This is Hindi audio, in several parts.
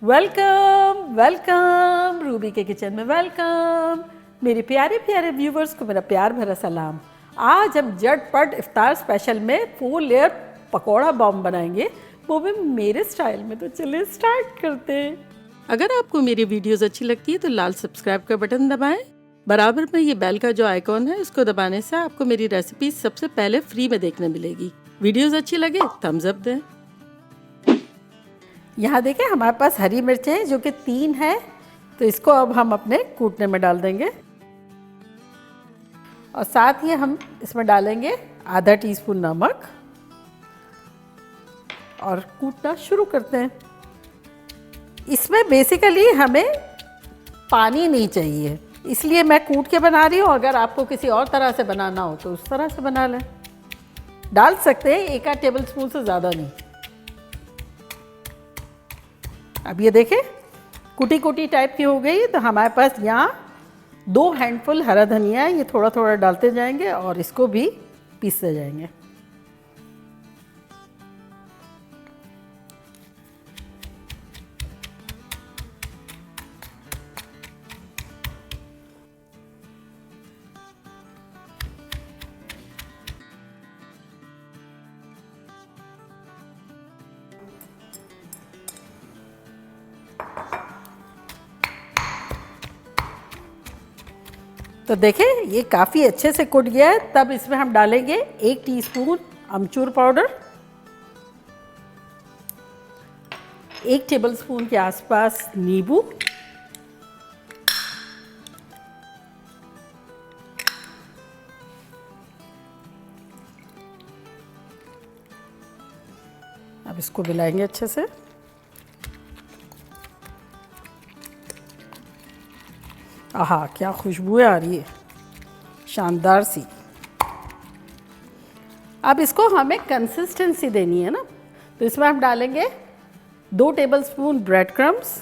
वेलकम वेलकम रूबी के किचन में वेलकम। मेरे प्यारे प्यारे व्यूवर्स को मेरा प्यार भरा सलाम। आज हम झटपट इफ्तार स्पेशल में 4 लेयर पकौड़ा बॉम्ब बनाएंगे, वो भी मेरे स्टाइल में। तो चलिए स्टार्ट करते हैं। अगर आपको मेरी वीडियोस अच्छी लगती है तो लाल सब्सक्राइब का बटन दबाएं। बराबर में ये बेल का जो आइकॉन है उसको दबाने से आपको मेरी रेसिपी सबसे पहले फ्री में देखने मिलेगी। वीडियोस अच्छी लगे थम्स अप दें। यहाँ देखें हमारे पास हरी मिर्चें हैं जो कि 3 है, तो इसको अब हम अपने कूटने में डाल देंगे। और साथ ही हम इसमें डालेंगे आधा टीस्पून नमक और कूटना शुरू करते हैं। इसमें बेसिकली हमें पानी नहीं चाहिए, इसलिए मैं कूट के बना रही हूँ। अगर आपको किसी और तरह से बनाना हो तो उस तरह से बना लें, डाल सकते हैं 1 आध टेबल स्पून से ज़्यादा नहीं। अब ये देखें कुटी कुटी टाइप की हो गई, तो हमारे पास यहाँ 2 हैंडफुल हरा धनिया है, ये थोड़ा थोड़ा डालते जाएंगे और इसको भी पीसते जाएंगे। तो देखें ये काफ़ी अच्छे से कुट गया है। तब इसमें हम डालेंगे 1 टीस्पून अमचूर पाउडर, 1 टेबलस्पून के आसपास नींबू, अब इसको मिलाएंगे अच्छे से। आहा क्या खुशबू आ रही है, शानदार सी। अब इसको हमें कंसिस्टेंसी देनी है ना, तो इसमें हम डालेंगे 2 टेबलस्पून ब्रेड क्रम्स,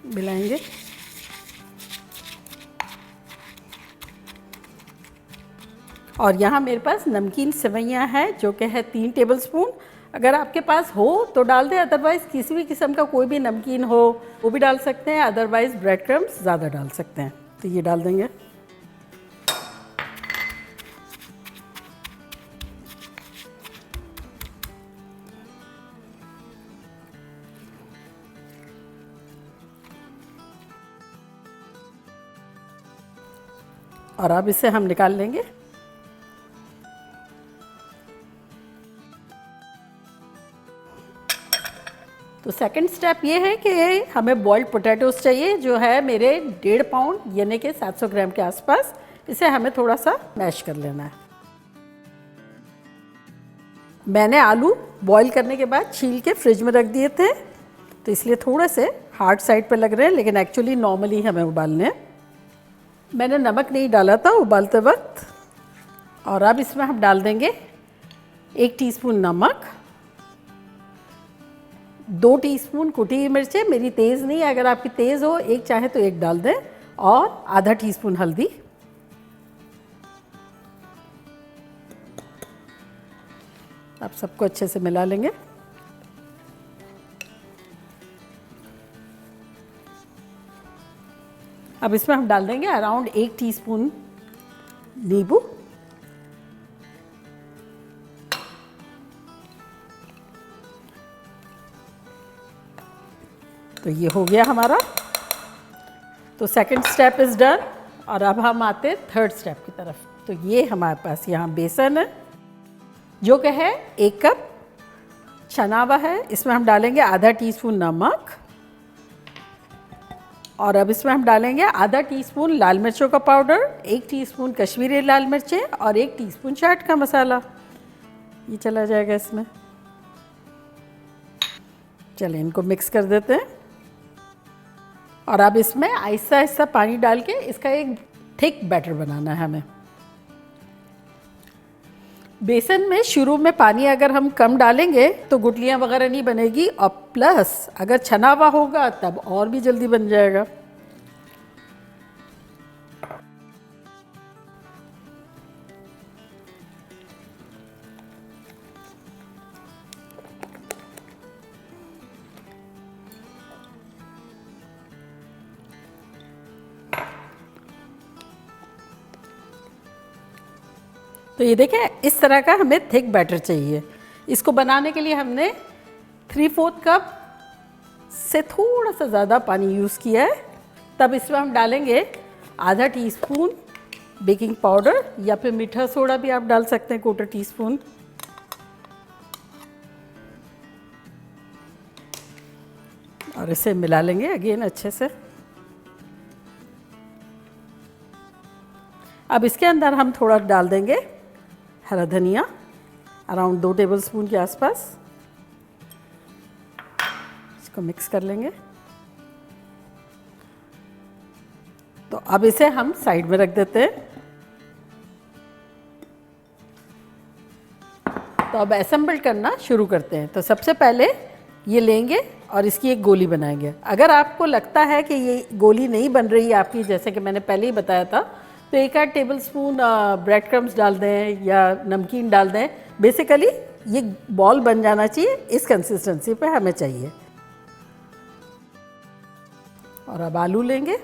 मिलाएंगे। और यहाँ मेरे पास नमकीन सेवइयाँ हैं जो कि है 3 टेबलस्पून। अगर आपके पास हो तो डाल दें, अदरवाइज़ किसी भी किस्म का कोई भी नमकीन हो वो भी डाल सकते हैं, अदरवाइज़ ब्रेड क्रम्स ज़्यादा डाल सकते हैं। तो ये डाल देंगे। और अब इसे हम निकाल लेंगे। तो सेकंड स्टेप ये है कि हमें बॉइल्ड पोटैटोस चाहिए, जो है मेरे 1.5 पाउंड यानी कि 700 ग्राम के आसपास। इसे हमें थोड़ा सा मैश कर लेना है। मैंने आलू बॉईल करने के बाद छील के फ्रिज में रख दिए थे, तो इसलिए थोड़े से हार्ड साइड पे लग रहे हैं, लेकिन एक्चुअली नॉर्मली हमें उबालने हैं। मैंने नमक नहीं डाला था उबालते वक्त। और अब इसमें हम डाल देंगे 1 टीस्पून नमक, 2 टीस्पून कुटी हुई मिर्चें, मेरी तेज़ नहीं है, अगर आपकी तेज़ हो 1 चाहे तो 1 डाल दें, और आधा टीस्पून हल्दी। अब सबको अच्छे से मिला लेंगे। अब इसमें हम डाल देंगे अराउंड 1 टीस्पून नींबू, तो ये हो गया हमारा। तो सेकंड स्टेप इज़ डन। और अब हम आते हैं थर्ड स्टेप की तरफ। तो ये हमारे पास यहाँ बेसन है जो कि है 1 कप, छना हुआ है। इसमें हम डालेंगे आधा टीस्पून नमक, और अब इसमें हम डालेंगे आधा टीस्पून लाल मिर्चों का पाउडर, 1 टीस्पून कश्मीरी लाल मिर्चें और 1 टीस्पून चाट का मसाला। ये चला जाएगा इसमें। चलिए इनको मिक्स कर देते हैं। और अब इसमें आहिस्ता आहिस्ता पानी डाल के इसका एक थिक बैटर बनाना है हमें। बेसन में शुरू में पानी अगर हम कम डालेंगे तो गुठलियाँ वगैरह नहीं बनेगी, और प्लस अगर छना हुआ होगा तब और भी जल्दी बन जाएगा। तो ये देखें, इस तरह का हमें थिक बैटर चाहिए। इसको बनाने के लिए हमने 3/4 कप से थोड़ा सा ज़्यादा पानी यूज़ किया है। तब इसमें हम डालेंगे आधा टीस्पून बेकिंग पाउडर, या फिर मीठा सोडा भी आप डाल सकते हैं, 1/4 टीस्पून। और इसे मिला लेंगे अगेन अच्छे से। अब इसके अंदर हम थोड़ा डाल देंगे हरा धनिया, अराउंड 2 टेबलस्पून के आसपास। इसको मिक्स कर लेंगे। तो अब इसे हम साइड में रख देते हैं। तो अब असेंबल करना शुरू करते हैं। तो सबसे पहले ये लेंगे और इसकी एक गोली बनाएंगे। अगर आपको लगता है कि ये गोली नहीं बन रही है आपकी, जैसे कि मैंने पहले ही बताया था, तो 1 टेबल स्पून ब्रेड क्रम्स डाल दें या नमकीन डाल दें। बेसिकली ये बॉल बन जाना चाहिए, इस कंसिस्टेंसी पे हमें चाहिए। और अब आलू लेंगे,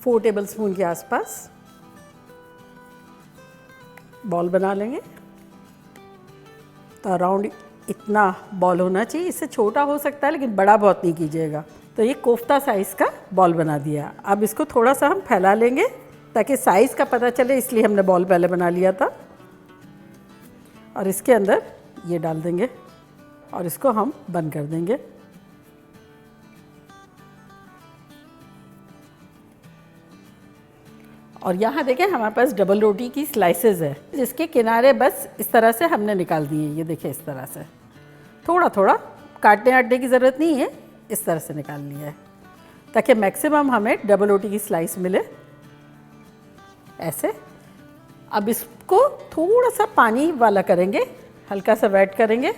4 टेबल स्पून के आसपास बॉल बना लेंगे। तो अराउंड इतना बॉल होना चाहिए, इससे छोटा हो सकता है लेकिन बड़ा बहुत नहीं कीजिएगा। तो ये कोफ्ता साइज़ का बॉल बना दिया। अब इसको थोड़ा सा हम फैला लेंगे ताकि साइज़ का पता चले, इसलिए हमने बॉल पहले बना लिया था। और इसके अंदर ये डाल देंगे और इसको हम बंद कर देंगे। और यहाँ देखें हमारे पास डबल रोटी की स्लाइसेस है, जिसके किनारे बस इस तरह से हमने निकाल दिए। ये देखें इस तरह से, थोड़ा थोड़ा काटने आटने की ज़रूरत नहीं है, इस तरह से निकाल लिया है ताकि मैक्सिमम हमें डबल रोटी की स्लाइस मिले। ऐसे अब इसको थोड़ा सा पानी वाला करेंगे, हल्का सा वेट करेंगे।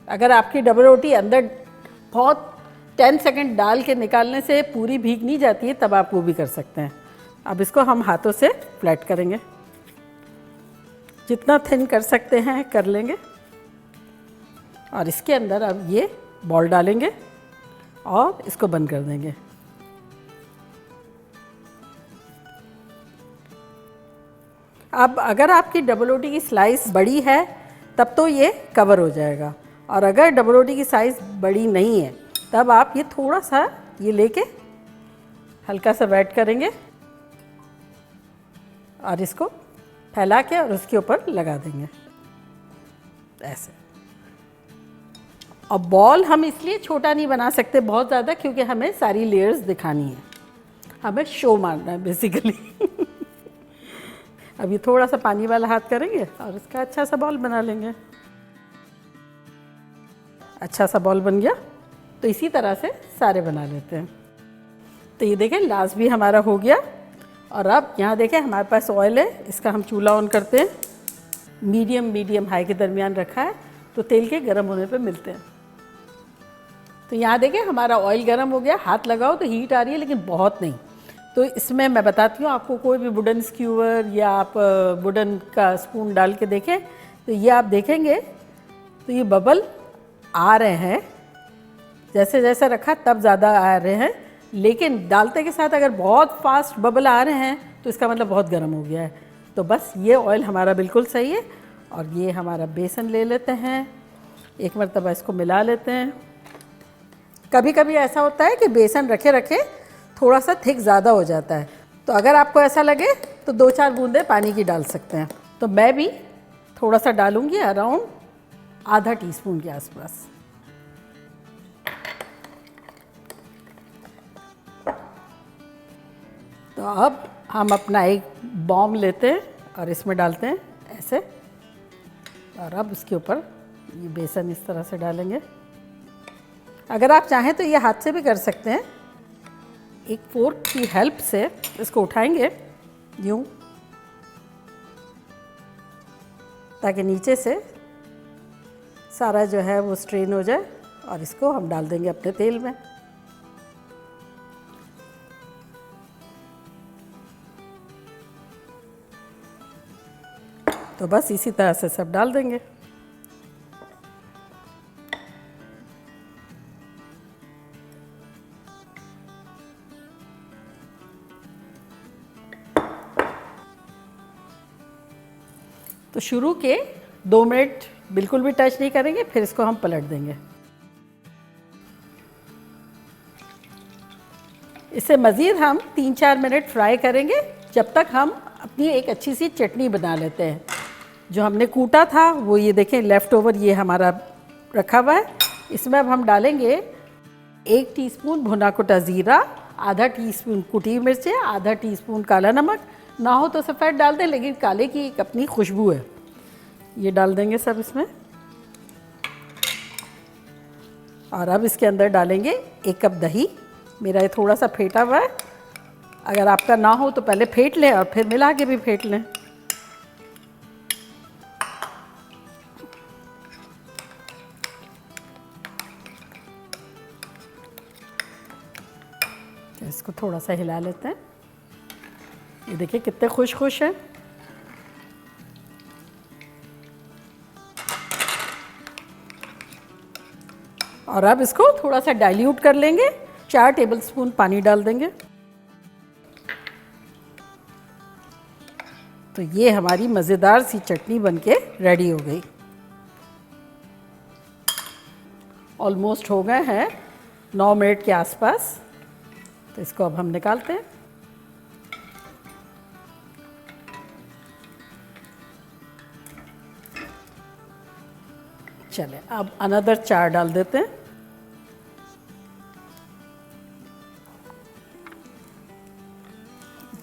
अगर आपकी डबल रोटी अंदर बहुत 10 सेकंड डाल के निकालने से पूरी भीग नहीं जाती है, तब आप वो भी कर सकते हैं। अब इसको हम हाथों से फ्लैट करेंगे, जितना थिन कर सकते हैं कर लेंगे। और इसके अंदर अब ये बॉल डालेंगे और इसको बंद कर देंगे। अब अगर आपकी डबल रोटी की स्लाइस बड़ी है तब तो ये कवर हो जाएगा, और अगर डबल रोटी की साइज़ बड़ी नहीं है तब आप ये थोड़ा सा ये लेके हल्का सा वेट करेंगे और इसको फैला के और उसके ऊपर लगा देंगे ऐसे। और बॉल हम इसलिए छोटा नहीं बना सकते बहुत ज़्यादा, क्योंकि हमें सारी लेयर्स दिखानी है, हमें शो मारना है बेसिकली। अब ये थोड़ा सा पानी वाला हाथ करेंगे और इसका अच्छा सा बॉल बना लेंगे। अच्छा सा बॉल बन गया। तो इसी तरह से सारे बना लेते हैं। तो ये देखें लास्ट भी हमारा हो गया। और अब यहाँ देखें हमारे पास ऑयल है, इसका हम चूल्हा ऑन करते हैं। मीडियम हाई के दरमियान रखा है, तो तेल के गर्म होने पे मिलते हैं। तो यहाँ देखें हमारा ऑयल गर्म हो गया। हाथ लगाओ तो हीट आ रही है लेकिन बहुत नहीं। तो इसमें मैं बताती हूँ आपको, कोई भी वुडन स्क्यूअर या आप वुडन का स्पून डाल के देखें तो ये आप देखेंगे तो ये बबल आ रहे हैं, जैसे जैसे रखा तब ज़्यादा आ रहे हैं, लेकिन डालते के साथ अगर बहुत फास्ट बबल आ रहे हैं तो इसका मतलब बहुत गर्म हो गया है। तो बस ये ऑयल हमारा बिल्कुल सही है। और ये हमारा बेसन ले लेते हैं, एक मरतबा इसको मिला लेते हैं। कभी कभी ऐसा होता है कि बेसन रखे रखे थोड़ा सा थिक ज़्यादा हो जाता है, तो अगर आपको ऐसा लगे तो 2-4 बूंदे पानी की डाल सकते हैं। तो मैं भी थोड़ा सा डालूंगी, अराउंड आधा टीस्पून के आसपास। तो अब हम अपना एक बॉम लेते हैं और इसमें डालते हैं ऐसे। और अब इसके ऊपर ये बेसन इस तरह से डालेंगे। अगर आप चाहें तो ये हाथ से भी कर सकते हैं। एक फोर्क की हेल्प से इसको उठाएंगे यूँ, ताकि नीचे से सारा जो है वो स्ट्रेन हो जाए। और इसको हम डाल देंगे अपने तेल में। तो बस इसी तरह से सब डाल देंगे। तो शुरू के 2 मिनट बिल्कुल भी टच नहीं करेंगे, फिर इसको हम पलट देंगे। इसे मज़ीद हम 3-4 मिनट फ्राई करेंगे, जब तक हम अपनी एक अच्छी सी चटनी बना लेते हैं। जो हमने कूटा था वो ये देखें लेफ़्ट ओवर ये हमारा रखा हुआ है। इसमें अब हम डालेंगे 1 टीस्पून भुना कुटा ज़ीरा, आधा टीस्पून कुटी मिर्चें, आधा टीस्पून काला नमक, ना हो तो सफ़ेद डाल दें, लेकिन काले की एक अपनी खुशबू है। ये डाल देंगे सब इसमें। और अब इसके अंदर डालेंगे 1 कप दही। मेरा ये थोड़ा सा फेंटा हुआ है, अगर आपका ना हो तो पहले फेंट लें और फिर मिला के भी फेंट लें। तो इसको थोड़ा सा हिला लेते हैं। ये देखिए कितने खुश खुश हैं। और अब इसको थोड़ा सा डाइल्यूट कर लेंगे। 4 टेबलस्पून पानी डाल देंगे। तो ये हमारी मज़ेदार सी चटनी बनके रेडी हो गई। ऑलमोस्ट हो गए हैं 9 मिनट के आसपास। तो इसको अब हम निकालते हैं। चलें अब अनदर 4 डाल देते हैं।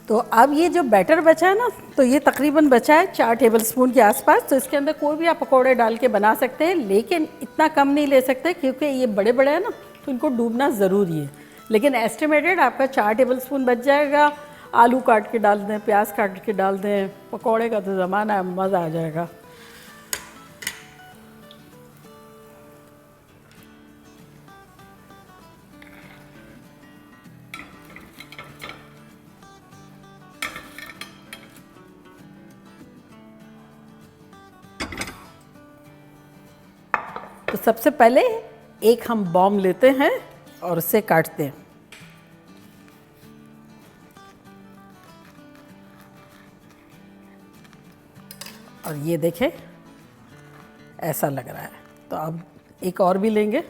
तो अब ये जो बैटर बचा है ना, तो ये तकरीबन बचा है 4 टेबलस्पून के आसपास। तो इसके अंदर कोई भी आप पकौड़े डाल के बना सकते हैं, लेकिन इतना कम नहीं ले सकते क्योंकि ये बड़े बड़े हैं ना, तो इनको डूबना ज़रूरी है। लेकिन एस्टिमेटेड आपका 4 टेबलस्पून बच जाएगा। आलू काट के डाल दें, प्याज काट के डाल दें, पकौड़े का तो ज़माना है, मज़ा आ जाएगा। तो सबसे पहले एक हम बॉम्ब लेते हैं और उसे काटते हैं। और ये देखें ऐसा लग रहा है। तो अब एक और भी लेंगे।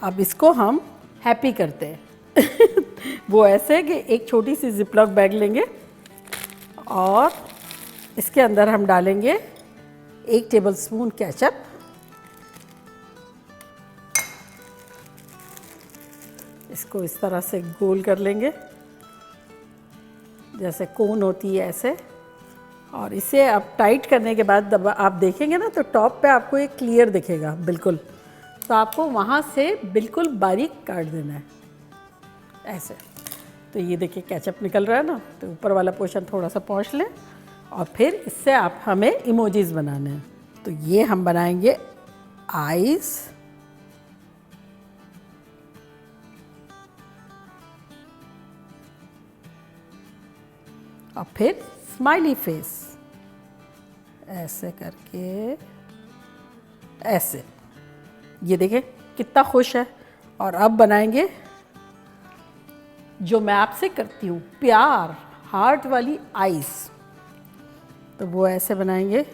अब इसको हम हैप्पी करते हैं। वो ऐसे कि एक छोटी सी जिपलॉक बैग लेंगे और इसके अंदर हम डालेंगे 1 टेबलस्पून केचप, इसको इस तरह से गोल कर लेंगे जैसे कोन होती है ऐसे। और इसे आप टाइट करने के बाद जब आप देखेंगे ना तो टॉप पे आपको एक क्लियर दिखेगा बिल्कुल। तो आपको वहाँ से बिल्कुल बारीक काट देना है ऐसे। तो ये देखिए केचप निकल रहा है ना, तो ऊपर वाला पोर्शन थोड़ा सा पोंछ लें और फिर इससे आप हमें इमोजीज बनाने हैं। तो ये हम बनाएंगे आईज, और फिर स्माइली फेस ऐसे करके ऐसे। ये देखें कितना खुश है। और अब बनाएंगे जो मैं आपसे करती हूँ प्यार, हार्ट वाली आइस। तो वो ऐसे बनाएंगे।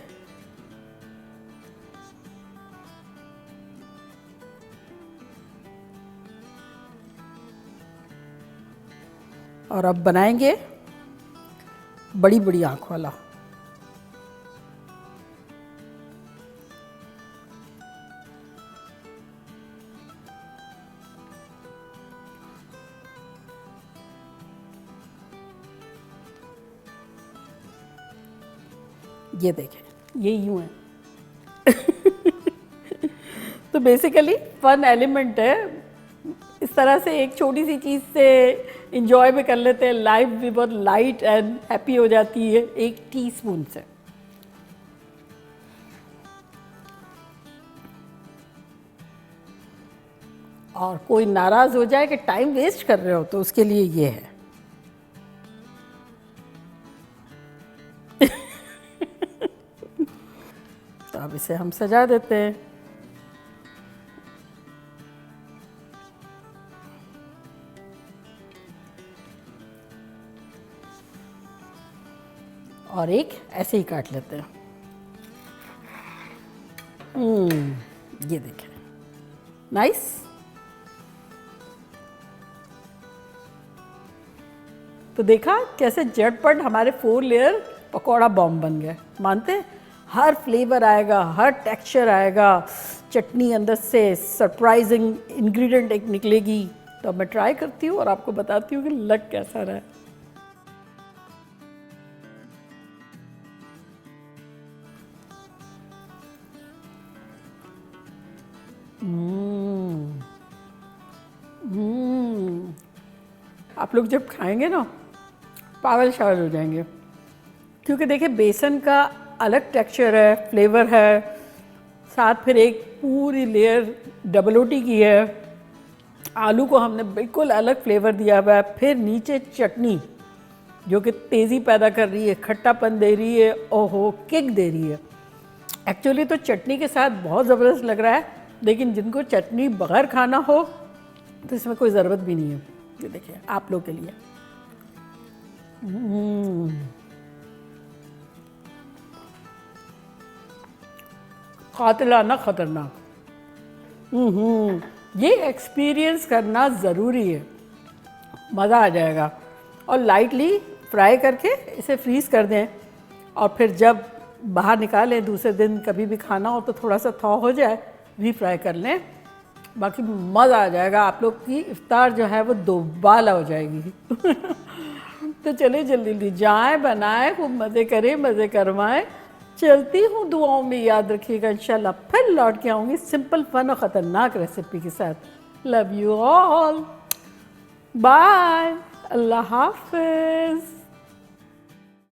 और अब बनाएंगे बड़ी बड़ी आँख वाला। ये देखें ये यूं है। तो बेसिकली फन एलिमेंट है। इस तरह से एक छोटी सी चीज़ से इंजॉय भी कर लेते हैं। लाइफ भी बहुत लाइट एंड हैप्पी हो जाती है 1 टीस्पून से। और कोई नाराज़ हो जाए कि टाइम वेस्ट कर रहे हो तो उसके लिए ये है। तो अब इसे हम सजा देते हैं। और एक ऐसे ही काट लेते हैं। ये देखें, नाइस। तो देखा कैसे झटपट हमारे 4 लेयर पकौड़ा बॉम्ब बन गए। मानते हैं? हर फ्लेवर आएगा, हर टेक्सचर आएगा, चटनी अंदर से सरप्राइजिंग इंग्रेडिएंट एक निकलेगी। तो अब मैं ट्राई करती हूँ और आपको बताती हूँ कि लग कैसा रहा है। आप लोग जब खाएंगे ना पागल शागल हो जाएंगे, क्योंकि देखिए बेसन का अलग टेक्सचर है, फ्लेवर है, साथ फिर एक पूरी लेयर डबल रोटी की है, आलू को हमने बिल्कुल अलग फ्लेवर दिया हुआ है, फिर नीचे चटनी जो कि तेज़ी पैदा कर रही है, खट्टापन दे रही है, ओहो किक दे रही है। एक्चुअली तो चटनी के साथ बहुत ज़बरदस्त लग रहा है, लेकिन जिनको चटनी बगैर खाना हो तो इसमें कोई ज़रूरत भी नहीं है। ये देखिए आप लोग के लिए। कातिलाना खतरनाक। ये एक्सपीरियंस करना ज़रूरी है, मज़ा आ जाएगा। और लाइटली फ्राई करके इसे फ्रीज़ कर दें और फिर जब बाहर निकालें दूसरे दिन कभी भी खाना हो तो थोड़ा सा थॉ हो जाए, रीफ्राई कर लें, बाकी मज़ा आ जाएगा। आप लोग की इफ्तार जो है वो दोबाला हो जाएगी। तो चलिए जल्दी जल्दी जाएं, बनाएं, खूब मज़े करें, मज़े करवाएं। चलती हूँ, दुआओं में याद रखिएगा। इंशाल्लाह फिर लौट के आऊँगी सिंपल फन और ख़तरनाक रेसिपी के साथ। लव यू ऑल, बाय, अल्लाह हाफिज़।